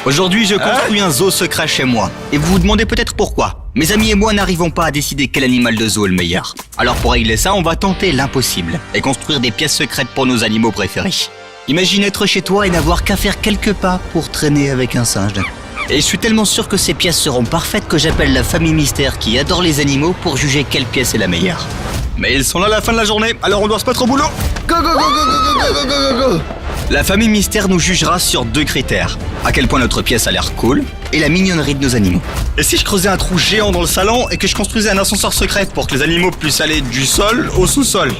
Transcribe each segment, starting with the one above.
Aujourd'hui, je construis un zoo secret chez moi. Et vous vous demandez peut-être pourquoi. Mes amis et moi n'arrivons pas à décider quel animal de zoo est le meilleur. Alors pour régler ça, on va tenter l'impossible et construire des pièces secrètes pour nos animaux préférés. Imagine être chez toi et n'avoir qu'à faire quelques pas pour traîner avec un singe. Et je suis tellement sûr que ces pièces seront parfaites que j'appelle la famille mystère qui adore les animaux pour juger quelle pièce est la meilleure. Mais ils sont là à la fin de la journée, alors on doit se mettre au boulot. Go, go, go, go, go, go, go, go, go, go. La famille mystère nous jugera sur 2 critères. À quel point notre pièce a l'air cool et la mignonnerie de nos animaux. Et si je creusais un trou géant dans le salon et que je construisais un ascenseur secret pour que les animaux puissent aller du sol au sous-sol?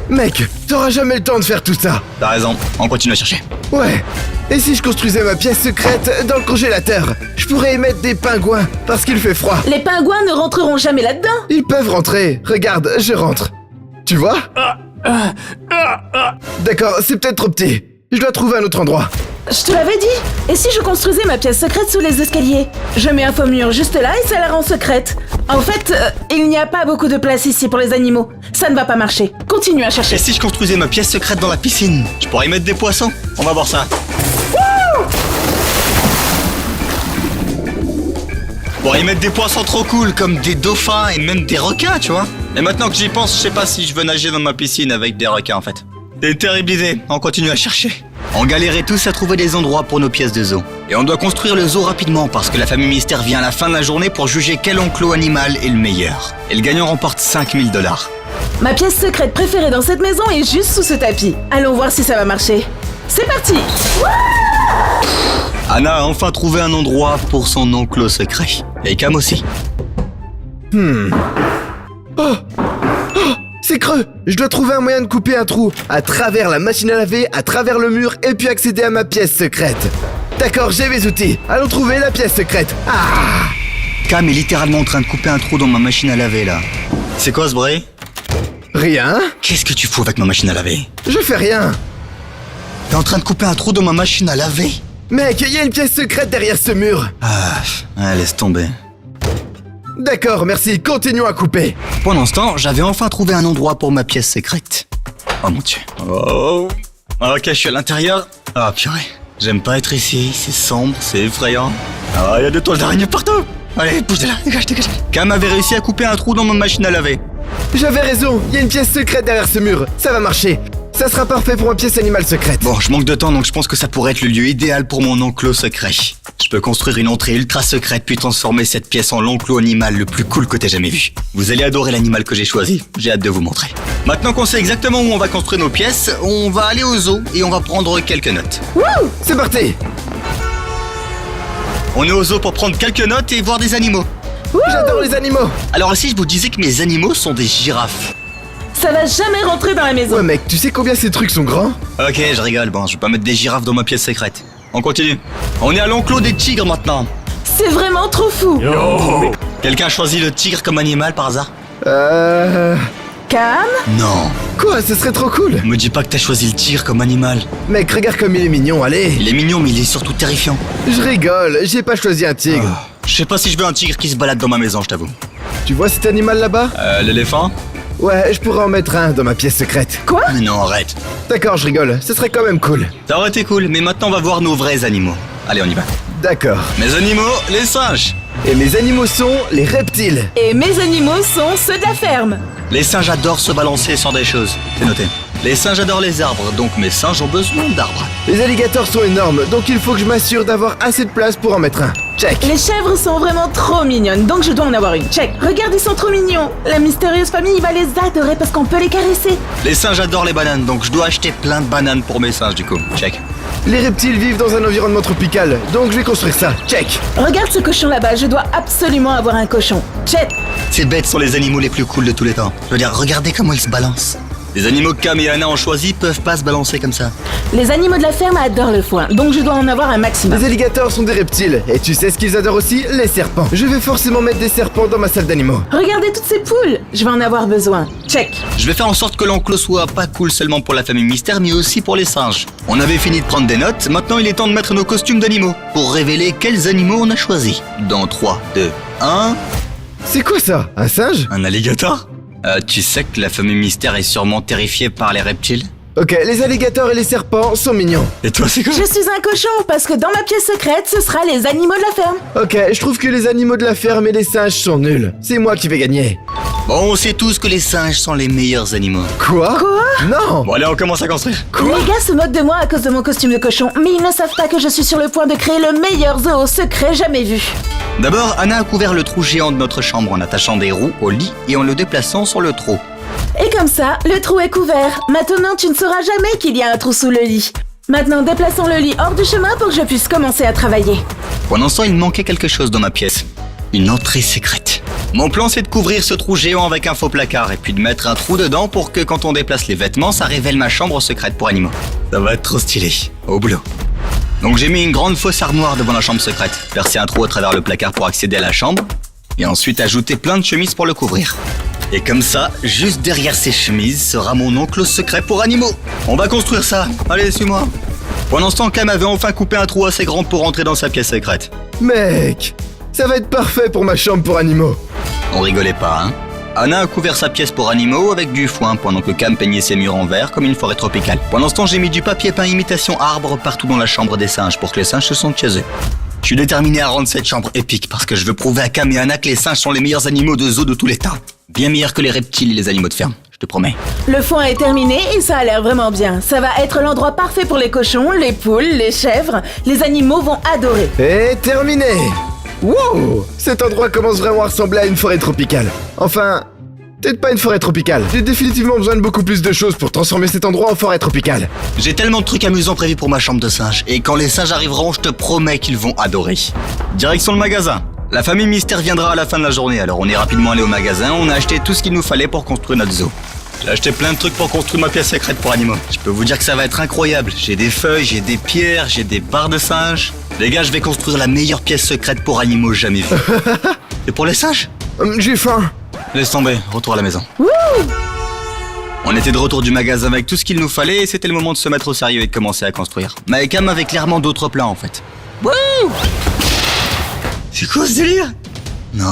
Mec, t'auras jamais le temps de faire tout ça. T'as raison, on continue à chercher. Ouais. Et si je construisais ma pièce secrète dans le congélateur? Je pourrais y mettre des pingouins parce qu'il fait froid. Les pingouins ne rentreront jamais là-dedans. Ils peuvent rentrer. Regarde, je rentre. Tu vois? D'accord, c'est peut-être trop petit. Je dois trouver un autre endroit. Je te l'avais dit. Et si je construisais ma pièce secrète sous les escaliers? Je mets un faux mur juste là et ça la rend secrète. En fait, il n'y a pas beaucoup de place ici pour les animaux. Ça ne va pas marcher. Continue à chercher. Et si je construisais ma pièce secrète dans la piscine? Je pourrais y mettre des poissons. On va voir ça. Je pourrais y mettre des poissons trop cool, comme des dauphins et même des requins, tu vois. Et maintenant que j'y pense, je sais pas si je veux nager dans ma piscine avec des requins en fait. C'est une terrible idée, on continue à chercher. On galérait tous à trouver des endroits pour nos pièces de zoo. Et on doit construire le zoo rapidement parce que la famille mystère vient à la fin de la journée pour juger quel enclos animal est le meilleur. Et le gagnant remporte 5 000 $. Ma pièce secrète préférée dans cette maison est juste sous ce tapis. Allons voir si ça va marcher. C'est parti! Anna a enfin trouvé un endroit pour son enclos secret. Et Cam aussi. C'est creux. Je dois trouver un moyen de couper un trou à travers la machine à laver, à travers le mur et puis accéder à ma pièce secrète. D'accord, j'ai mes outils. Allons trouver la pièce secrète. Ah! Cam est littéralement en train de couper un trou dans ma machine à laver là. C'est quoi ce bruit? Rien. Qu'est-ce que tu fous avec ma machine à laver? Je fais rien. T'es en train de couper un trou dans ma machine à laver? Mec, il y a une pièce secrète derrière ce mur. Laisse tomber. D'accord, merci. Continuons à couper. Pendant ce temps, j'avais enfin trouvé un endroit pour ma pièce secrète. Oh mon dieu. Oh. Ok, je suis à l'intérieur. Ah purée. J'aime pas être ici, c'est sombre, c'est effrayant. Ah, il y a des toiles d'araignée partout. Allez, bouge de là, dégage. Cam avait réussi à couper un trou dans ma machine à laver. J'avais raison. Il y a une pièce secrète derrière ce mur. Ça va marcher. Ça sera parfait pour ma pièce animale secrète. Bon, je manque de temps, donc je pense que ça pourrait être le lieu idéal pour mon enclos secret. Je peux construire une entrée ultra secrète puis transformer cette pièce en l'enclos animal le plus cool que t'aies jamais vu. Vous allez adorer l'animal que j'ai choisi, j'ai hâte de vous montrer. Maintenant qu'on sait exactement où on va construire nos pièces, on va aller au zoo et on va prendre quelques notes. Wouh! C'est parti! On est au zoo pour prendre quelques notes et voir des animaux. J'adore les animaux! Alors si je vous disais que mes animaux sont des girafes? Ça va jamais rentrer dans la maison. Ouais mec, tu sais combien ces trucs sont grands? Ok, je rigole, bon, je vais pas mettre des girafes dans ma pièce secrète. On continue. On est à l'enclos des tigres maintenant. C'est vraiment trop fou. Quelqu'un a choisi le tigre comme animal par hasard? Cam? Non. Quoi? Ce serait trop cool! Me dis pas que t'as choisi le tigre comme animal. Mec, regarde comme il est mignon, allez! Il est mignon, mais il est surtout terrifiant. Je rigole, j'ai pas choisi un tigre. Je sais pas si je veux un tigre qui se balade dans ma maison, je t'avoue. Tu vois cet animal là-bas? L'éléphant? Ouais, je pourrais en mettre un dans ma pièce secrète. Quoi? Mais non, arrête. D'accord, je rigole, ce serait quand même cool. Ça aurait été cool, mais maintenant on va voir nos vrais animaux. Allez, on y va. D'accord. Mes animaux, les singes. Et mes animaux sont les reptiles. Et mes animaux sont ceux de la ferme. Les singes adorent se balancer sur des choses. C'est noté. Les singes adorent les arbres, donc mes singes ont besoin d'arbres. Les alligators sont énormes, donc il faut que je m'assure d'avoir assez de place pour en mettre un. Check. Les chèvres sont vraiment trop mignonnes, donc je dois en avoir une. Check. Regarde, ils sont trop mignons. La mystérieuse famille va les adorer parce qu'on peut les caresser. Les singes adorent les bananes, donc je dois acheter plein de bananes pour mes singes du coup. Check. Les reptiles vivent dans un environnement tropical, donc je vais construire ça. Check. Regarde ce cochon là-bas, je dois absolument avoir un cochon. Check. Ces bêtes sont les animaux les plus cools de tous les temps. Je veux dire, regardez comment ils se balancent. Les animaux que Cam et Anna ont choisis peuvent pas se balancer comme ça. Les animaux de la ferme adorent le foin, donc je dois en avoir un maximum. Les alligators sont des reptiles, et tu sais ce qu'ils adorent aussi? Les serpents. Je vais forcément mettre des serpents dans ma salle d'animaux. Regardez toutes ces poules, je vais en avoir besoin. Check. Je vais faire en sorte que l'enclos soit pas cool seulement pour la famille mystère, mais aussi pour les singes. On avait fini de prendre des notes, maintenant il est temps de mettre nos costumes d'animaux, pour révéler quels animaux on a choisis. Dans 3, 2, 1... C'est quoi ça? Un singe? Un alligator? Tu sais que la famille mystère est sûrement terrifiée par les reptiles? Ok, les alligators et les serpents sont mignons. Et toi, c'est quoi? Je suis un cochon parce que dans ma pièce secrète, ce sera les animaux de la ferme. Ok, je trouve que les animaux de la ferme et les singes sont nuls. C'est moi qui vais gagner. Bon, on sait tous que les singes sont les meilleurs animaux. Quoi? Non. Bon, allez, on commence à construire. Les gars se moquent de moi à cause de mon costume de cochon, mais ils ne savent pas que je suis sur le point de créer le meilleur zoo secret jamais vu. D'abord, Anna a couvert le trou géant de notre chambre en attachant des roues au lit et en le déplaçant sur le trou. Et comme ça, le trou est couvert. Maintenant, tu ne sauras jamais qu'il y a un trou sous le lit. Maintenant, déplaçons le lit hors du chemin pour que je puisse commencer à travailler. Pendant ce temps, il manquait quelque chose dans ma pièce. Une entrée secrète. Mon plan, c'est de couvrir ce trou géant avec un faux placard et puis de mettre un trou dedans pour que quand on déplace les vêtements, ça révèle ma chambre secrète pour animaux. Ça va être trop stylé. Au boulot. Donc j'ai mis une grande fausse armoire devant la chambre secrète, percé un trou à travers le placard pour accéder à la chambre, et ensuite ajouté plein de chemises pour le couvrir. Et comme ça, juste derrière ces chemises sera mon enclos secret pour animaux. On va construire ça. Allez, suis-moi. Pendant ce temps, Cam avait enfin coupé un trou assez grand pour entrer dans sa pièce secrète. Mec, ça va être parfait pour ma chambre pour animaux. On rigolait pas, hein. Anna a couvert sa pièce pour animaux avec du foin pendant que Cam peignait ses murs en vert comme une forêt tropicale. Pendant ce temps, j'ai mis du papier peint imitation arbre partout dans la chambre des singes pour que les singes se sentent chez eux. Je suis déterminé à rendre cette chambre épique parce que je veux prouver à Cam et Anna que les singes sont les meilleurs animaux de zoo de tous les temps. Bien meilleurs que les reptiles et les animaux de ferme, je te promets. Le foin est terminé et ça a l'air vraiment bien. Ça va être l'endroit parfait pour les cochons, les poules, les chèvres. Les animaux vont adorer. Et terminé. Wow, cet endroit commence vraiment à ressembler à une forêt tropicale. Enfin, peut-être pas une forêt tropicale. J'ai définitivement besoin de beaucoup plus de choses pour transformer cet endroit en forêt tropicale. J'ai tellement de trucs amusants prévus pour ma chambre de singe. Et quand les singes arriveront, je te promets qu'ils vont adorer. Direction le magasin. La famille Mystère viendra à la fin de la journée, alors on est rapidement allé au magasin, on a acheté tout ce qu'il nous fallait pour construire notre zoo. J'ai acheté plein de trucs pour construire ma pièce secrète pour animaux. Je peux vous dire que ça va être incroyable. J'ai des feuilles, j'ai des pierres, j'ai des barres de singes. Les gars, je vais construire la meilleure pièce secrète pour animaux jamais vue. Et pour les singes? J'ai faim. Laisse tomber, retour à la maison. On était de retour du magasin avec tout ce qu'il nous fallait et c'était le moment de se mettre au sérieux et de commencer à construire. Mais Cam avait clairement d'autres plans en fait. Wouh! C'est quoi ce délire? Non.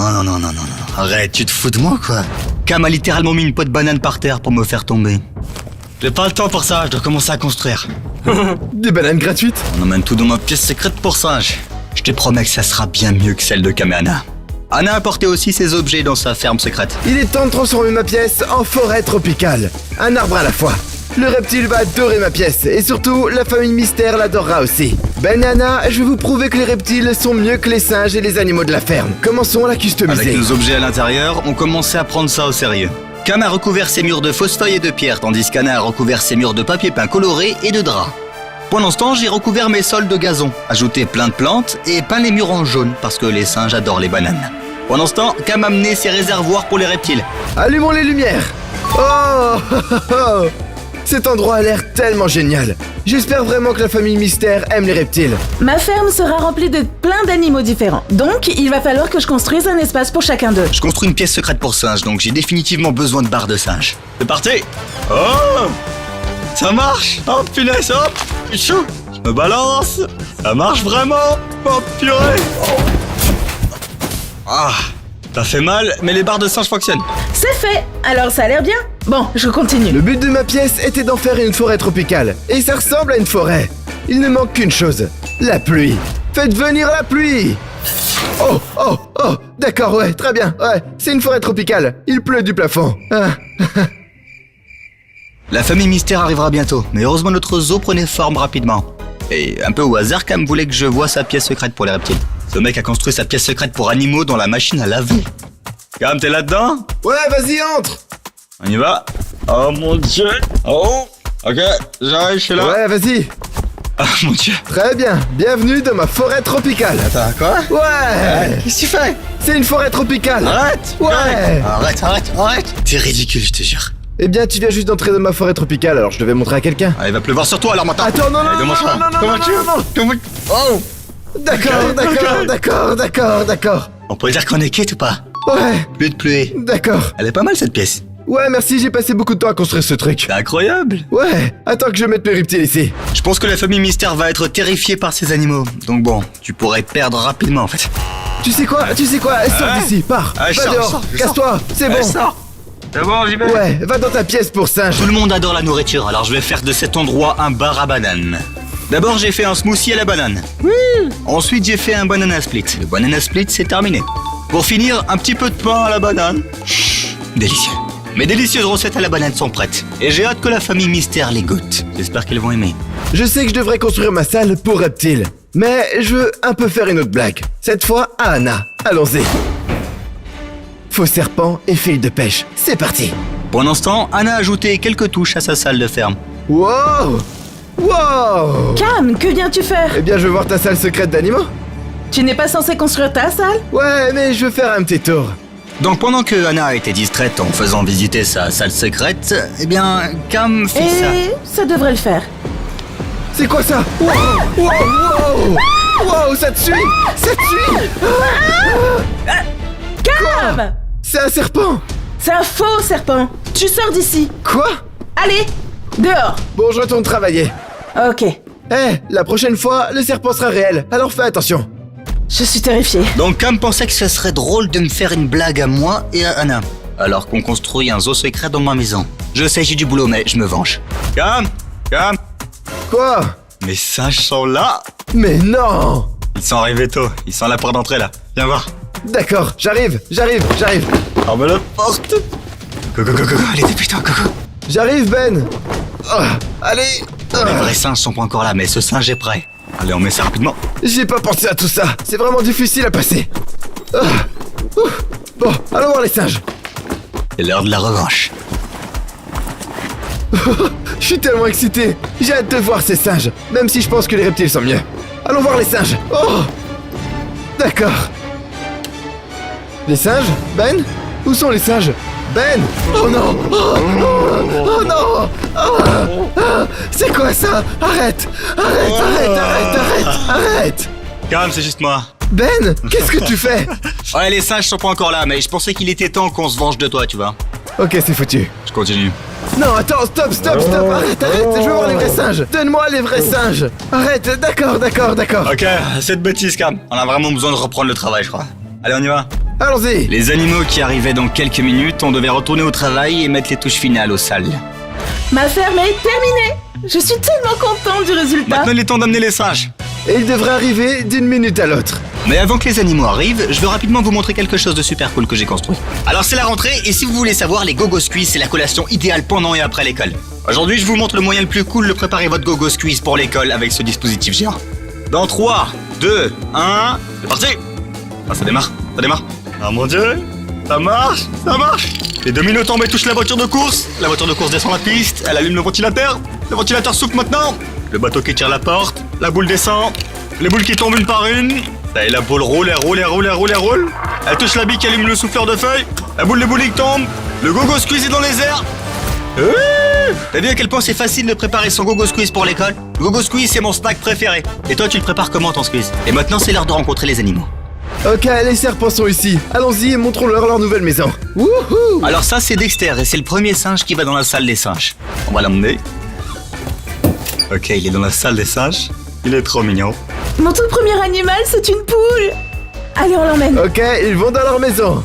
Arrête, tu te fous de moi quoi? Cam a littéralement mis une peau de banane par terre pour me faire tomber. J'ai pas le temps pour ça, je dois commencer à construire. Des bananes gratuites? On emmène tout dans ma pièce secrète pour singe. Je te promets que ça sera bien mieux que celle de Cam et Anna. Anna a porté aussi ses objets dans sa ferme secrète. Il est temps de transformer ma pièce en forêt tropicale. Un arbre à la fois. Le reptile va adorer ma pièce, et surtout, la famille Mystère l'adorera aussi. Ben et Anna, je vais vous prouver que les reptiles sont mieux que les singes et les animaux de la ferme. Commençons à la customiser. Avec nos objets à l'intérieur, on commençait à prendre ça au sérieux. Cam a recouvert ses murs de fausses feuilles et de pierre, tandis qu'Anna a recouvert ses murs de papier peint coloré et de drap. Pendant ce temps, j'ai recouvert mes sols de gazon, ajouté plein de plantes et peint les murs en jaune parce que les singes adorent les bananes. Pendant ce temps, Cam a amené ses réservoirs pour les reptiles. Allumons les lumières. Oh cet endroit a l'air tellement génial. J'espère vraiment que la famille Mystère aime les reptiles. Ma ferme sera remplie de plein d'animaux différents. Donc, il va falloir que je construise un espace pour chacun d'eux. Je construis une pièce secrète pour singes, donc j'ai définitivement besoin de barres de singes. C'est parti! Oh! Ça marche! Oh punaise, hop! Chou! Je me balance! Ça marche vraiment! Oh purée! Oh. Ah! Ça fait mal, mais les barres de singes fonctionnent. C'est fait. Alors, ça a l'air bien. Bon, je continue. Le but de ma pièce était d'en faire une forêt tropicale. Et ça ressemble à une forêt. Il ne manque qu'une chose. La pluie. Faites venir la pluie! Oh! D'accord, ouais, très bien. Ouais, c'est une forêt tropicale. Il pleut du plafond. Ah. La famille Mystère arrivera bientôt, mais heureusement notre zoo prenait forme rapidement. Et un peu au hasard, Cam voulait que je voie sa pièce secrète pour les reptiles. Ce mec a construit sa pièce secrète pour animaux dans la machine à laver. Cam, t'es là-dedans? Ouais, vas-y, entre! On y va. Oh mon dieu. Oh. Ok, j'arrive, je suis là. Ouais, vas-y. Ah mon dieu. Très bien, bienvenue dans ma forêt tropicale. Attends, quoi? Ouais. Qu'est-ce que tu fais? C'est une forêt tropicale. Arrête. Ouais. Arrête. T'es ridicule, je te jure. Eh bien, tu viens juste d'entrer dans ma forêt tropicale, alors je devais montrer à quelqu'un. Ah, il va pleuvoir sur toi alors maintenant. Attends, non. Oh. D'accord. On pourrait dire qu'on est quitte ou pas? Ouais, Plus de pluie. d'accord. Elle est pas mal cette pièce. Ouais, merci, j'ai passé beaucoup de temps à construire ce truc. C'est incroyable. Ouais, attends que je mette mes reptiles ici. Je pense que la famille Mystère va être terrifiée par ces animaux. Donc bon, tu pourrais te perdre rapidement en fait. Tu sais quoi, sors d'ici, pars. Ah, je Va sors, dehors, je casse-toi, c'est bon. Sors. C'est bon, j'y vais. Ouais, va dans ta pièce pour singe. Tout le monde adore la nourriture, alors je vais faire de cet endroit un bar à bananes. D'abord, j'ai fait un smoothie à la banane. Ensuite, j'ai fait un banana split. Le banana split, c'est terminé. Pour finir, un petit peu de pain à la banane. Délicieux. Mes délicieuses recettes à la banane sont prêtes. Et j'ai hâte que la famille Mystère les goûte. J'espère qu'elles vont aimer. Je sais que je devrais construire ma salle pour reptiles. Mais je veux un peu faire une autre blague. Cette fois à Anna. Allons-y. Faux serpent et fil de pêche. C'est parti. Pendant ce temps, Anna a ajouté quelques touches à sa salle de ferme. Wow! Wow! Cam, que viens-tu faire? Eh bien, je veux voir ta salle secrète d'animaux. Tu n'es pas censé construire ta salle? Ouais, mais je veux faire un petit tour. Donc pendant que Anna était distraite en faisant visiter sa salle secrète, eh bien, Cam fit ça. Et ça devrait le faire. C'est quoi ça? Wow! Wow! Wow! Wow! Ça te suit! Ça te suit! Cam! C'est un serpent! C'est un faux serpent. Tu sors d'ici. Quoi? Allez, dehors. Bon, je retourne travailler. Ok. La prochaine fois, le serpent sera réel, alors fais attention. Je suis terrifiée. Donc Cam pensait que ce serait drôle de me faire une blague à moi et à Anna, alors qu'on construit un zoo secret dans ma maison. Je sais, j'ai du boulot, mais je me venge. Cam! Quoi? Mes singes sont là! Mais non! Ils sont arrivés tôt, ils sont à la porte d'entrée là. Viens voir. D'accord, j'arrive. Ferme la porte. Go, allez, dépêche-toi, go. J'arrive, Ben. Allez. Les vrais singes sont pas encore là, mais ce singe est prêt. Allez, on met ça rapidement. J'ai pas pensé à tout ça. C'est vraiment difficile à passer. Bon, allons voir les singes. C'est l'heure de la revanche. Je suis tellement excité. J'ai hâte de voir ces singes, même si je pense que les reptiles sont mieux. Allons voir les singes. Oh! D'accord. Les singes? Ben? Où sont les singes? Ben! Oh non! Oh non! C'est quoi ça? Arrête! Arrête! Cam, c'est juste moi. Ben! Qu'est-ce que tu fais? Ouais, les singes sont pas encore là, mais je pensais qu'il était temps qu'on se venge de toi, tu vois. Ok, c'est foutu. Je continue. Non, attends, stop! Arrête! Je veux voir les vrais singes! Donne-moi les vrais singes! Arrête! D'accord. Ok, cette bêtise, Cam. On a vraiment besoin de reprendre le travail, je crois. Allez, on y va. Allons-y! Les animaux qui arrivaient dans quelques minutes, on devait retourner au travail et mettre les touches finales aux salles. Ma ferme est terminée. Je suis tellement contente du résultat. Maintenant, il est temps d'amener les singes. Et il devrait arriver d'une minute à l'autre. Mais avant que les animaux arrivent, je veux rapidement vous montrer quelque chose de super cool que j'ai construit. Alors c'est la rentrée, et si vous voulez savoir, les Go-Go Squeeze, c'est la collation idéale pendant et après l'école. Aujourd'hui, je vous montre le moyen le plus cool de préparer votre Go-Go Squeeze pour l'école avec ce dispositif géant. Dans 3, 2, 1, c'est parti. Ah, ça démarre. Ah mon dieu, ça marche. Les dominos tombent et touchent la voiture de course descend la piste, elle allume le ventilateur souffle maintenant. Le bateau qui tire la porte, la boule descend, les boules qui tombent une par une. Et la boule roule. Elle touche la bille qui allume le souffleur de feuilles. La boule de bowling tombe. Le Go-Go Squeeze est dans les airs. T'as vu à quel point c'est facile de préparer son Go-Go Squeeze pour l'école? Le Go-Go Squeeze, c'est mon snack préféré. Et toi, tu le prépares comment ton squeeze? Et maintenant, c'est l'heure de rencontrer les animaux. Ok, les serpents sont ici. Allons-y et montrons-leur leur nouvelle maison. Wouhou! Alors ça, c'est Dexter et c'est le premier singe qui va dans la salle des singes. On va l'emmener. Ok, il est dans la salle des singes. Il est trop mignon. Mon tout premier animal, c'est une poule. Allez, on l'emmène. Ok, ils vont dans leur maison.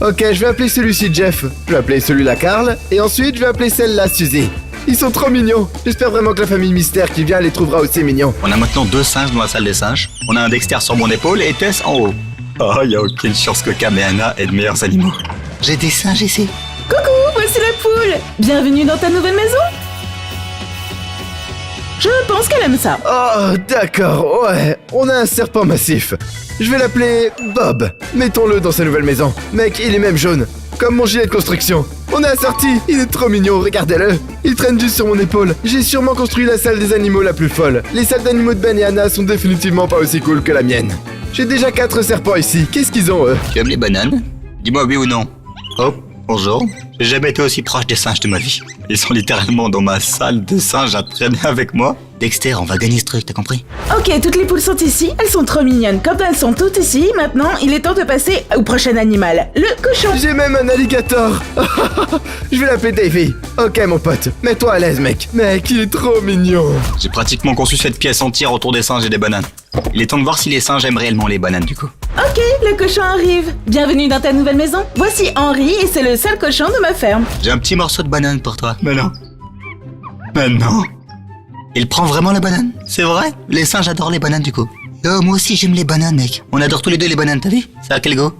Ok, je vais appeler celui-ci Jeff. Je vais appeler celui-là Carl. Et ensuite, je vais appeler celle-là Suzy. Ils sont trop mignons. J'espère vraiment que la famille Mystère qui vient les trouvera aussi mignons. On a maintenant 2 singes dans la salle des singes. On a un Dexter sur mon épaule et Tess en haut. Oh, y a aucune chance que Cam et Anna aient de meilleurs animaux. J'ai des singes ici. Coucou, voici la poule. Bienvenue dans ta nouvelle maison. Je pense qu'elle aime ça. Oh, d'accord, ouais. On a un serpent massif. Je vais l'appeler Bob. Mettons-le dans sa nouvelle maison. Mec, il est même jaune. Comme mon gilet de construction. On est assorti. Il est trop mignon, regardez-le. Il traîne juste sur mon épaule. J'ai sûrement construit la salle des animaux la plus folle. Les salles d'animaux de Ben et Anna sont définitivement pas aussi cool que la mienne. J'ai déjà 4 serpents ici. Qu'est-ce qu'ils ont, eux? Tu aimes les bananes? Dis-moi oui ou non. Oh, bonjour. J'ai jamais été aussi proche des singes de ma vie. Ils sont littéralement dans ma salle de singes à traîner avec moi. Dexter, on va gagner ce truc, t'as compris? Ok, toutes les poules sont ici. Elles sont trop mignonnes. Quand elles sont toutes ici, maintenant, il est temps de passer au prochain animal, le cochon. J'ai même un alligator. Je vais l'appeler Davy. Ok, mon pote. Mets-toi à l'aise, mec. Mec, il est trop mignon. J'ai pratiquement conçu cette pièce entière autour des singes et des bananes. Il est temps de voir si les singes aiment réellement les bananes du coup. Ok, Ok, le cochon arrive. Bienvenue dans ta nouvelle maison. Voici Henri et c'est le seul cochon de ma ferme. J'ai un petit morceau de banane pour toi. Mais non. Mais non. Il prend vraiment la banane? C'est vrai? Les singes adorent les bananes du coup. Oh, moi aussi j'aime les bananes, mec. On adore tous les deux les bananes, t'as vu? Ça a quel goût?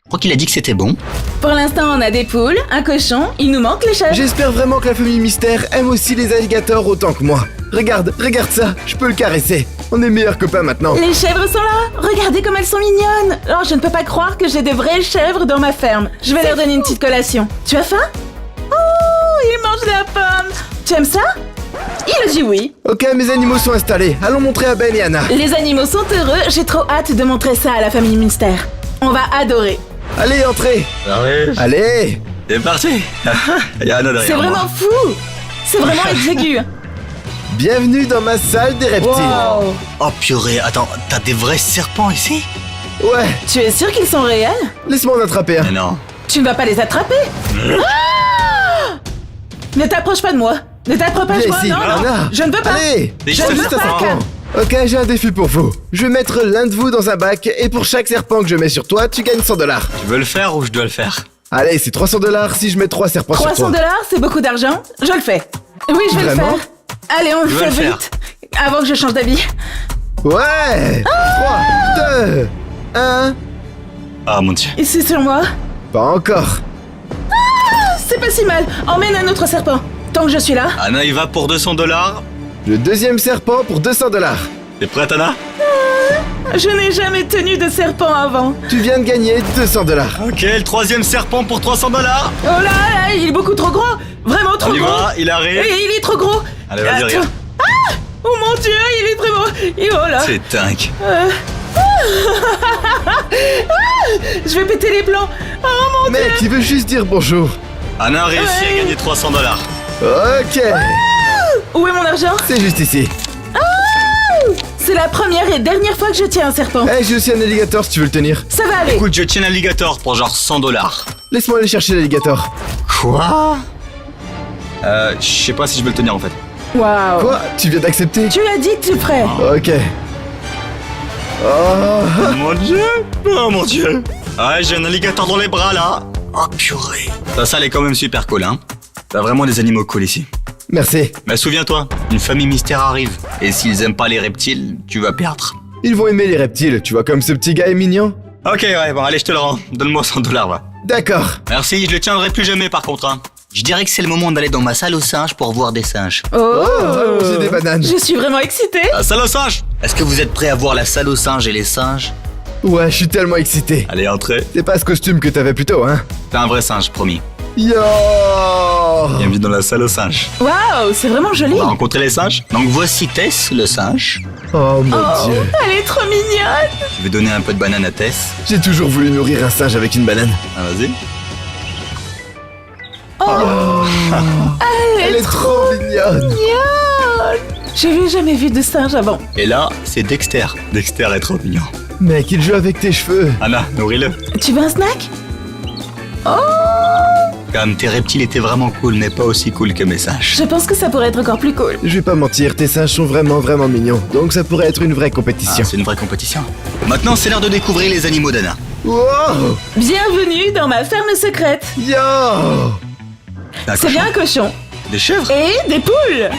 Je crois qu'il a dit que c'était bon. Pour l'instant, on a des poules, un cochon, il nous manque les chèvres. J'espère vraiment que la famille Mystère aime aussi les alligators autant que moi. Regarde ça, je peux le caresser. On est meilleurs copains maintenant. Les chèvres sont là. Regardez comme elles sont mignonnes. Oh, je ne peux pas croire que j'ai de vraies chèvres dans ma ferme. Je vais leur donner une petite collation. Tu as faim? Oh, ils mangent la pomme. Tu aimes ça? Il a dit oui. Ok, mes animaux sont installés. Allons montrer à Ben et Anna. Les animaux sont heureux. J'ai trop hâte de montrer ça à la famille Mystère. On va adorer. Allez, entrez. Allez. C'est parti. Il y a Anna derrière C'est vraiment moi. fou. C'est vraiment exigu. Bienvenue dans ma salle des reptiles. Wow. Oh purée, attends, t'as des vrais serpents ici? Ouais, Tu es sûr qu'ils sont réels? laisse-moi en attraper un. Mais non. Tu ne vas pas les attraper? Ah! Ne t'approche pas de moi. Ne t'approche pas de Viens moi. ici, Non, non. Anna. Je ne veux pas. Allez, Mais Je je ne te veux fais pas. ça. Ok, j'ai un défi pour vous. Je vais mettre l'un de vous dans un bac et pour chaque serpent que je mets sur toi, tu gagnes 100 $. Tu veux le faire ou je dois le faire? Allez, c'est 300 $ si je mets 3 serpents sur 300 toi. $, c'est beaucoup d'argent. Je le fais. Oui, je vais Vraiment? le faire. Allez, on le veux fait le faire? vite. Avant que je change d'habit. Ouais 3, 2, 1... Ah mon dieu. Ici sur moi. Pas encore. C'est pas si mal. Emmène un autre serpent. Tant que je suis là. Anna, il va pour 200 $. Le deuxième serpent pour 200 $. T'es prête, Anna? Je n'ai jamais tenu de serpent avant. Tu viens de gagner 200 $. Ok, le troisième serpent pour 300 $. Oh là là, il est beaucoup trop gros. Vraiment trop On y gros. va, il arrive. Et il est trop gros. Allez, vas-y, Attends. regarde. Ah! Oh mon dieu, il est très beau. Et oh là. C'est dingue. Je vais péter les plombs. Oh mon Mec, il veut juste dire bonjour. Anna a réussi Ouais. à gagner 300 $. Ok, Où est mon argent? c'est juste ici. C'est la première et dernière fois que je tiens un serpent. Eh, j'ai aussi un alligator si tu veux le tenir. Ça va aller. Écoute, je tiens l'alligator pour genre 100 $. Laisse-moi aller chercher l'alligator. Quoi? Je sais pas si je veux le tenir en fait. Waouh. Quoi? Tu viens d'accepter? Tu l'as dit que tu le ferais. Ok. Oh, Oh mon dieu! Oh mon dieu! Ouais, j'ai un alligator dans les bras là! Oh purée! Ta salle est quand même super cool, hein? T'as vraiment des animaux cool ici. merci. Mais souviens-toi, une famille mystère arrive. Et s'ils aiment pas les reptiles, tu vas perdre. Ils vont aimer les reptiles, tu vois comme ce petit gars est mignon. Ok, ouais, bon, allez, je te le rends. Donne-moi 100 $, va. D'accord. Merci, je le tiendrai plus jamais par contre, hein. Je dirais que c'est le moment d'aller dans ma salle aux singes pour voir des singes. Oh. j'ai des bananes. Je suis vraiment excitée. La salle aux singes! Est-ce que vous êtes prêts à voir la salle aux singes et les singes? Ouais, je suis tellement excité. Allez, entrez. C'est pas ce costume que t'avais plus tôt, hein? T'es un vrai singe, promis. Yo! Bienvenue dans la salle aux singes. Waouh, c'est vraiment joli. On va rencontrer les singes. Donc voici Tess, le singe. Oh mon Oh, dieu. elle est trop mignonne. Je vais donner un peu de banane à Tess. J'ai toujours voulu nourrir un singe avec une banane. Ah, vas-y. Elle est trop mignonne. J'ai jamais vu de singe avant. Et là, c'est Dexter. Dexter est trop mignon. Mec, il joue avec tes cheveux. Anna, nourris-le. Tu veux un snack? Comme tes reptiles étaient vraiment cool, mais pas aussi cool que mes singes. Je pense que ça pourrait être encore plus cool. Je vais pas mentir, tes singes sont vraiment mignons. Donc ça pourrait être une vraie Ah, compétition. c'est une vraie compétition. Maintenant, c'est l'heure de découvrir les animaux d'Anna. Wow! Bienvenue dans ma ferme secrète. Yo! Un C'est cochon. bien un cochon. Des chèvres? Et des poules.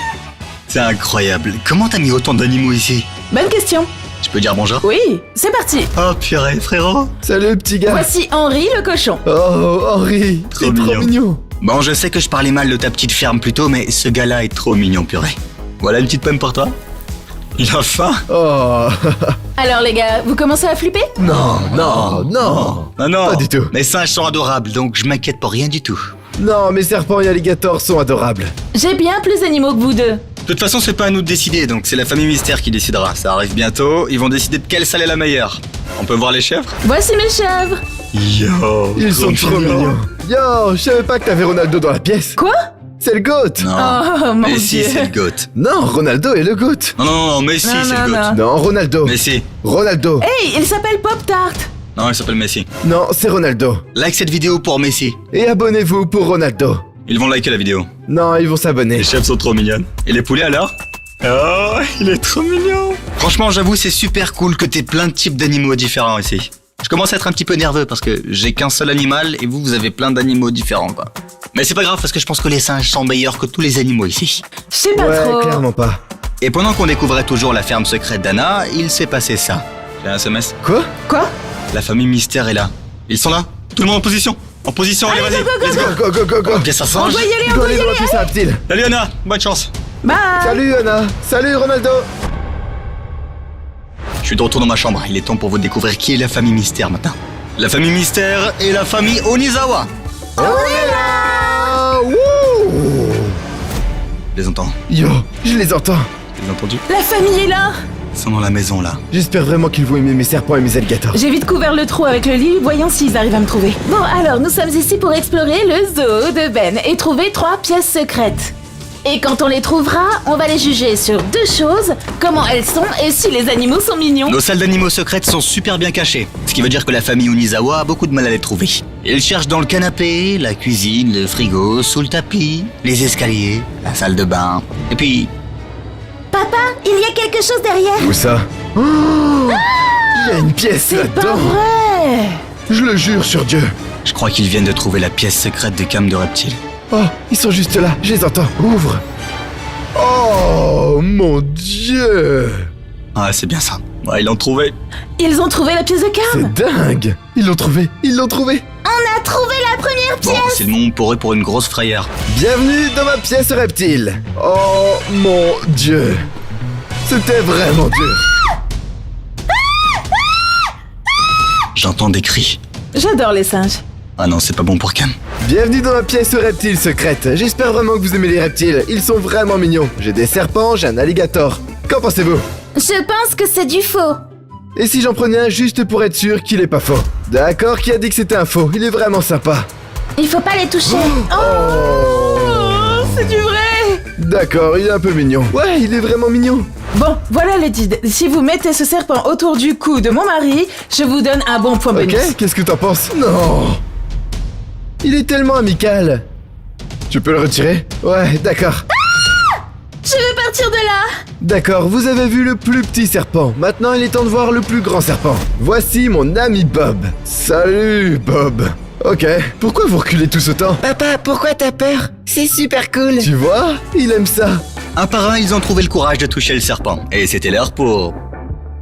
C'est incroyable. Comment t'as mis autant d'animaux ici? Bonne question. Je peux dire bonjour? Oui, c'est parti. Oh purée, frérot. Salut petit gars. Voici Henri le cochon. Oh, Henri, Trop t'es trop mignon. mignon. Bon, je sais que je parlais mal de ta petite ferme plus tôt, mais ce gars-là est trop mignon, purée. Voilà une petite pomme pour toi. Il a faim? Oh, Alors les gars, vous commencez à flipper? non. Non, non. Pas du tout. Mes singes sont adorables, donc je m'inquiète pour rien du tout. Non, mes serpents et alligators sont adorables. J'ai bien plus d'animaux que vous deux. De toute façon, c'est pas à nous de décider, donc c'est la famille mystère qui décidera. Ça arrive bientôt, ils vont décider de quelle salle est la meilleure. On peut voir les chèvres? Voici mes chèvres. Yo, Ils sont trop mignons. Yo, je savais pas que t'avais Ronaldo dans la pièce. Quoi? C'est le GOAT. Non. Oh mon mais dieu. si, c'est le GOAT. Non, Ronaldo est le GOAT. Non, Messi, Non, c'est non, le GOAT. non. Non, Ronaldo. Messi. Ronaldo. Hey, il s'appelle Pop Tart. Non, il s'appelle Messi. Non, c'est Ronaldo. Like cette vidéo pour Messi. Et abonnez-vous pour Ronaldo. Ils vont liker la vidéo. Non, ils vont s'abonner. Les chèvres sont trop mignonnes. Et les poulets alors? Oh, il est trop mignon. Franchement, j'avoue, c'est super cool que t'aies plein de types d'animaux différents ici. Je commence à être un petit peu nerveux parce que j'ai qu'un seul animal et vous avez plein d'animaux différents, quoi. Mais c'est pas grave parce que je pense que les singes sont meilleurs que tous les animaux ici. Je sais pas Ouais, trop. clairement pas. Et pendant qu'on découvrait toujours la ferme secrète d'Anna, il s'est passé ça. J'ai un SMS. Quoi? Quoi? La famille mystère est là. Ils sont là. Tout le monde en position. En position, allez, vas-y. Let's go. Go. Bien ça On singe. doit y aller, Je on dois doit y aller dans aller. la pièce à reptile. Salut Anna, bonne chance. Bye. Salut Anna. Salut Ronaldo. Je suis de retour dans ma chambre. Il est temps pour vous découvrir qui est la famille mystère maintenant. La famille mystère est la famille Onizawa. On est là. Wouh. Je les entends. Yo, je les entends. Tu les as entendus? La famille est là. Ils sont dans la maison là. J'espère vraiment qu'ils vont aimer mes serpents et mes alligators. J'ai vite couvert le trou avec le lit, voyons s'ils arrivent à me trouver. Bon, alors, nous sommes ici pour explorer le zoo de Ben et trouver 3 pièces secrètes. Et quand on les trouvera, on va les juger sur 2 choses, comment elles sont et si les animaux sont mignons. Nos salles d'animaux secrètes sont super bien cachées, ce qui veut dire que la famille Onizawa a beaucoup de mal à les trouver. Ils cherchent dans le canapé, la cuisine, le frigo, sous le tapis, les escaliers, la salle de bain. Et puis, Papa, il y a quelque chose derrière. Où ça? Oh, il y a une pièce C'est pas là-dedans. vrai. Je le jure sur Dieu. je crois qu'ils viennent de trouver la pièce secrète des cames de reptiles. Oh, ils sont juste là, je les entends. Ouvre. Oh, mon Dieu. Ah, c'est bien ça. Ouais, ils l'ont trouvé. Ils ont trouvé la pièce de Cam. C'est dingue. Ils l'ont trouvé. On a trouvé la première Bon, pièce. c'est le moment pour eux pour une grosse frayeur. Bienvenue dans ma pièce reptile. Oh, mon Dieu. C'était vraiment dur. J'entends des cris. J'adore les singes. Ah non, c'est pas bon pour Cam. Bienvenue dans ma pièce reptile secrète. J'espère vraiment que vous aimez les reptiles. Ils sont vraiment mignons. J'ai des serpents, j'ai un alligator. Qu'en pensez-vous? Je pense que c'est du faux. Et si j'en prenais un juste pour être sûr qu'il est pas faux? D'accord, qui a dit que c'était un faux? Il est vraiment sympa. Il faut pas les toucher. Oh, c'est du vrai. D'accord, il est un peu mignon. Ouais, il est vraiment mignon. Bon, voilà le deal. Si vous mettez ce serpent autour du cou de mon mari, je vous donne un bon point bonus. Ok, qu'est-ce que t'en penses? Non. Il est tellement amical. Tu peux le retirer? Ouais, d'accord. Je veux partir de là. D'accord, vous avez vu le plus petit serpent. Maintenant, il est temps de voir le plus grand serpent. Voici mon ami Bob. Salut, Bob. Ok, pourquoi vous reculez tous autant? Papa, pourquoi t'as peur? C'est super cool. Tu vois? Il aime ça. Un par un, ils ont trouvé le courage de toucher le serpent. Et c'était l'heure pour...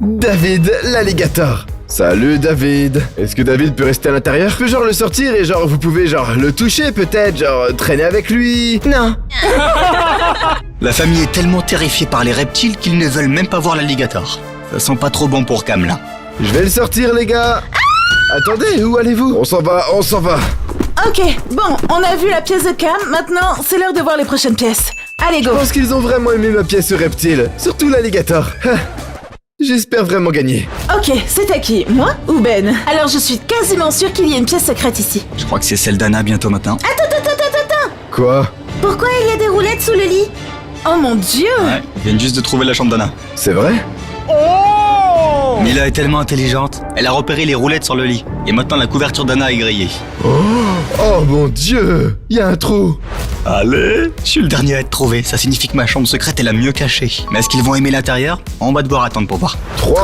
David, l'alligator. Salut David. Est-ce que David peut rester à l'intérieur? Je peux genre le sortir et genre vous pouvez genre le toucher peut-être, genre traîner avec lui? Non. La famille est tellement terrifiée par les reptiles qu'ils ne veulent même pas voir l'alligator. Ça sent pas trop bon pour Cam là. Je vais le sortir les gars. Attendez, où allez-vous? On s'en va. Ok, bon, on a vu la pièce de Cam, maintenant c'est l'heure de voir les prochaines pièces. Allez, go. Je pense qu'ils ont vraiment aimé ma pièce reptile, surtout l'alligator. J'espère vraiment gagner. Ok, c'est à qui? Moi ou Ben? Alors je suis quasiment sûre qu'il y a une pièce secrète ici. Je crois que c'est celle d'Anna bientôt matin. Quoi? Pourquoi il y a des roulettes sous le lit? Oh mon dieu! Ouais, ils viennent juste de trouver la chambre d'Anna. C'est vrai? Mila est tellement intelligente. Elle a repéré les roulettes sur le lit. Et maintenant la couverture d'Anna est grillée. Oh mon dieu! Il y a un trou! Allez, je suis le dernier à être trouvé. Ça signifie que ma chambre secrète est la mieux cachée. Mais est-ce qu'ils vont aimer l'intérieur? On va devoir attendre pour voir. 3,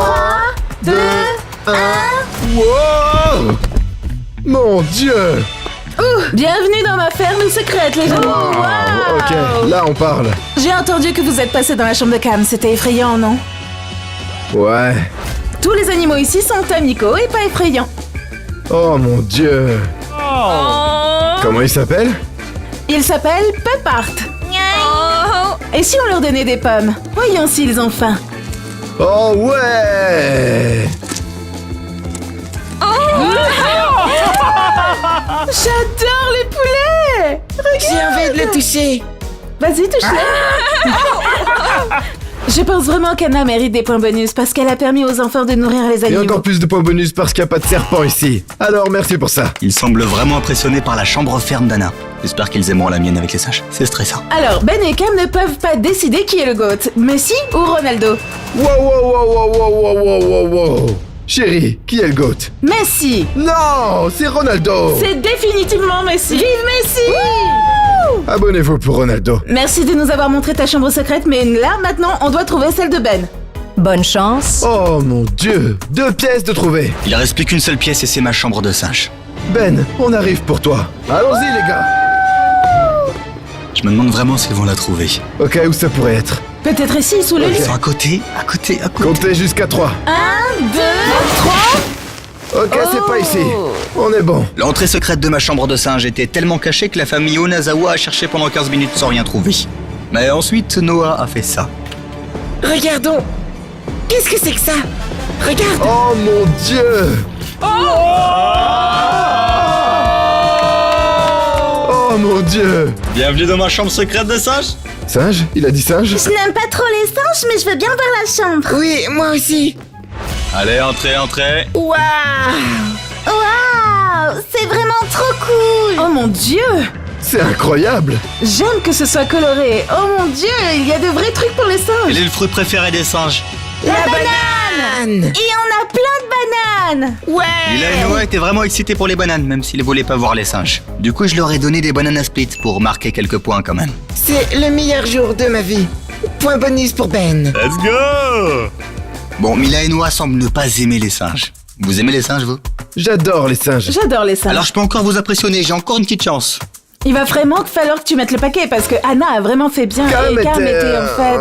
2, 1... Wow! Mon dieu! Bienvenue dans ma ferme secrète, les gens! Wow. Ok, là on parle. J'ai entendu que vous êtes passé dans la chambre de Cam, c'était effrayant, non? Ouais. Tous les animaux ici sont amicaux et pas effrayants. Oh mon dieu! Comment il s'appelle? Ils s'appellent Pepart. Et si on leur donnait des pommes? Voyons s'ils ont faim. Oh ouais! J'adore les poulets! J'ai envie de le toucher. Vas-y, touche-le! Je pense vraiment qu'Anna mérite des points bonus parce qu'elle a permis aux enfants de nourrir les Et animaux. encore plus de points bonus parce qu'il n'y a pas de serpent ici. Alors merci pour ça. Ils semblent vraiment impressionnés par la chambre ferme d'Anna. J'espère qu'ils aimeront la mienne avec les singes. C'est stressant. Alors, Ben et Cam ne peuvent pas décider qui est le GOAT, Messi ou Ronaldo. Wow. Chérie, qui est le GOAT? Messi! Non, c'est Ronaldo. C'est définitivement Messi! Vive Messi! Abonnez-vous pour Ronaldo. Merci de nous avoir montré ta chambre secrète, mais là, maintenant, on doit trouver celle de Ben. Bonne chance. Oh mon Dieu, 2 pièces de trouver. Il reste plus qu'une seule pièce et c'est ma chambre de singe. Ben, on arrive pour toi. Allons-y les gars. Je me demande vraiment s'ils vont la trouver. Ok, où ça pourrait être? Peut-être ici, sous le Ok. lit. Ils sont à côté. Comptez jusqu'à 3. 1, 2, 3. Ok, c'est pas ici. On est bon. L'entrée secrète de ma chambre de singe était tellement cachée que la famille Onazawa a cherché pendant 15 minutes sans rien trouver. Mais ensuite, Noah a fait ça. Regardons. Qu'est-ce que c'est que ça? Regarde. Oh mon Dieu. Oh mon Dieu. Bienvenue dans ma chambre secrète de singe. Singe? Il a dit singe? Je n'aime pas trop les singes, mais je veux bien voir la chambre. Oui, moi aussi. Allez, entrez. Waouh. Waouh, c'est vraiment trop cool. Oh mon Dieu. C'est incroyable. J'aime que ce soit coloré. Oh mon Dieu, il y a de vrais trucs pour les singes. Quel est le fruit préféré des singes? La banane. Anne. Et on a plein de bananes. Ouais. Lila et Noah étaient vraiment excités pour les bananes, même s'ils ne voulaient pas voir les singes. Du coup, je leur ai donné des bananes à split pour marquer quelques points quand même. C'est le meilleur jour de ma vie. Point bonus pour Ben. Let's go! Bon, Mila et Noah semblent ne pas aimer les singes. Vous aimez les singes, vous? J'adore les singes. J'adore les singes. Alors je peux encore vous impressionner, j'ai encore une petite chance. Il va vraiment falloir que tu mettes le paquet parce que Anna a vraiment fait bien Cam et Cam était, était en fait...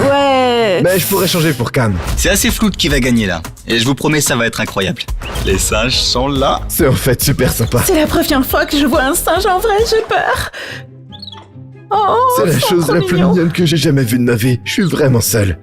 ouais... Mais je pourrais changer pour Cam. C'est assez flou qui va gagner là. Et je vous promets, ça va être incroyable. Les singes sont là. C'est en fait super sympa. C'est la première fois que je vois un singe en vrai, j'ai peur. Oh, C'est la ils sont chose trop la plus mignons. mignonne que j'ai jamais vue de ma vie. Je suis vraiment seul.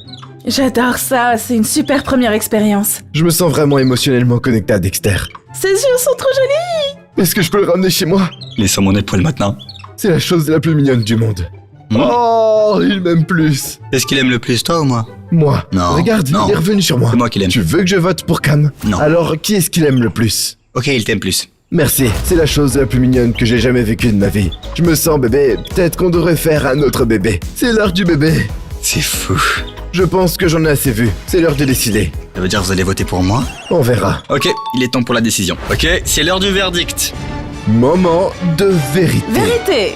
J'adore ça, c'est une super première expérience. Je me sens vraiment émotionnellement connecté à Dexter. Ses yeux sont trop jolis. Est-ce que je peux le ramener chez moi? Laissez mon épaule maintenant. C'est la chose la plus mignonne du monde. Hmm. Oh, il m'aime plus. Est-ce qu'il aime le plus, toi ou moi? Moi. Non, Regarde, non. il est revenu sur moi. C'est moi qui l'aime. Tu veux que je vote pour Cam? Non. Alors, qui est-ce qu'il aime le plus? Ok, il t'aime plus. Merci, c'est la chose la plus mignonne que j'ai jamais vécue de ma vie. Je me sens bébé, peut-être qu'on devrait faire un autre bébé. C'est l'heure du bébé. C'est fou. Je pense que j'en ai assez vu. C'est l'heure de décider. Ça veut dire que vous allez voter pour moi? On verra. Ok, il est temps pour la décision. Ok, c'est l'heure du verdict. Moment de vérité. Vérité.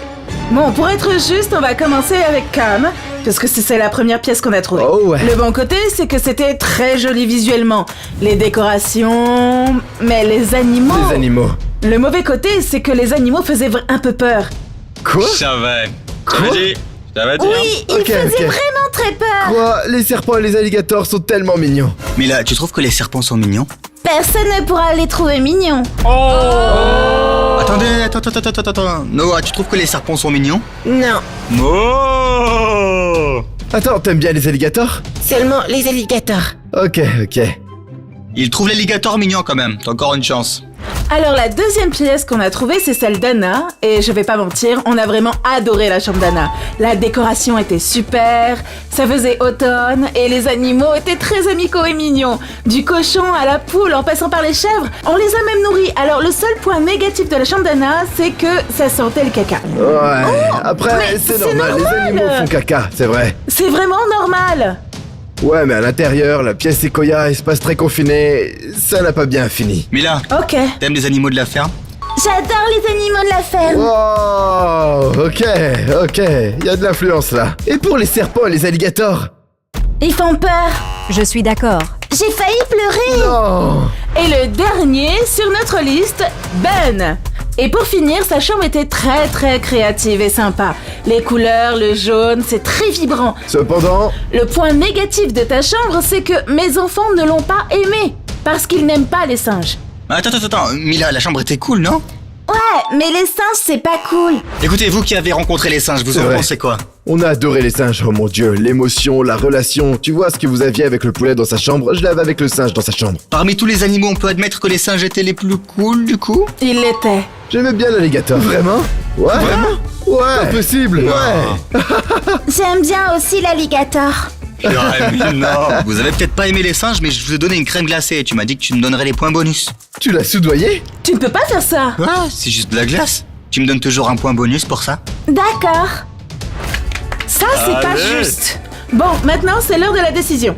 Bon, pour être juste, on va commencer avec Cam, parce que c'est la première pièce qu'on a trouvée. Oh ouais. Le bon côté, c'est que c'était très joli visuellement. Les décorations, mais les animaux... Les animaux. Le mauvais côté, c'est que les animaux faisaient un peu peur. Quoi? Je savais. Quoi? Je t'avais dit. Oui, il Ok, faisait ok. vraiment très peur. Quoi? Les serpents et les alligators sont tellement mignons. Mais là, tu trouves que les serpents sont mignons? Personne ne pourra les trouver mignons. Attendez, attends. Noah, tu trouves que les serpents sont mignons? Non. Oh! Attends, t'aimes bien les alligators? Seulement les alligators. Ok. Il trouve l'alligator mignon quand même. T'as encore une chance. Alors la deuxième pièce qu'on a trouvée, c'est celle d'Anna, et je vais pas mentir, on a vraiment adoré la chambre d'Anna. La décoration était super, ça faisait automne, et les animaux étaient très amicaux et mignons. Du cochon à la poule, en passant par les chèvres, on les a même nourris. Alors le seul point négatif de la chambre d'Anna, c'est que ça sentait le caca. Ouais. Après, mais c'est c'est normal. Les normal. animaux font caca, c'est vrai. C'est vraiment normal. Ouais, mais à l'intérieur, la pièce Sequoia, espace très confiné, ça n'a pas bien fini. Mila, Ok. t'aimes les animaux de la ferme? J'adore les animaux de la ferme. Wow, ok, il y a de l'influence là. Et pour les serpents et les alligators? Ils font peur. Je suis d'accord. J'ai failli pleurer. Non. Et le dernier sur notre liste, Ben. Et pour finir, sa chambre était très très créative et sympa. Les couleurs, le jaune, c'est très vibrant. Cependant, Le point négatif de ta chambre, c'est que mes enfants ne l'ont pas aimé. Parce qu'ils n'aiment pas les singes. Attends. Mila, la chambre était cool, non? Ouais, mais les singes, c'est pas cool. Écoutez, vous qui avez rencontré les singes, vous C'est en vrai. pensez quoi? on a adoré les singes, oh mon dieu, l'émotion, la relation. Tu vois ce que vous aviez avec le poulet dans sa chambre, je l'avais avec le singe dans sa chambre. Parmi tous les animaux, on peut admettre que les singes étaient les plus cool, du coup? Il l'était. J'aimais bien l'alligator. Vraiment? Ouais. Vraiment? Ouais. Pas possible. Non. Ouais. J'aime bien aussi l'alligator. Mais non. Vous avez peut-être pas aimé les singes, mais je vous ai donné une crème glacée et tu m'as dit que tu me donnerais les points bonus. Tu l'as soudoyé? Tu ne peux pas faire ça. Ah, c'est juste de la glace. Tu me donnes toujours un point bonus pour ça? D'accord. Ça, c'est pas Allez. juste. Bon, maintenant, c'est l'heure de la décision.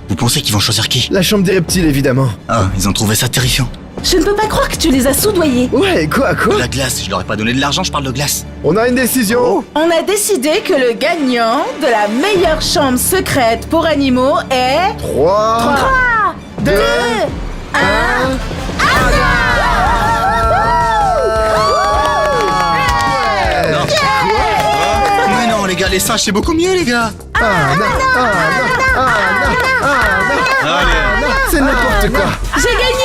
Vous pensez qu'ils vont choisir qui? La chambre des reptiles, évidemment. Ah, ils ont trouvé ça terrifiant. Je ne peux pas croire que tu les as soudoyés. Ouais, quoi? De la glace, je leur ai pas donné de l'argent, je parle de glace. On a une décision. On a décidé que le gagnant de la meilleure chambre secrète pour animaux est... 3, 2, 1... Non. Mais non, les gars, les singes, c'est beaucoup mieux, les gars. Allez, c'est n'importe quoi. J'ai gagné!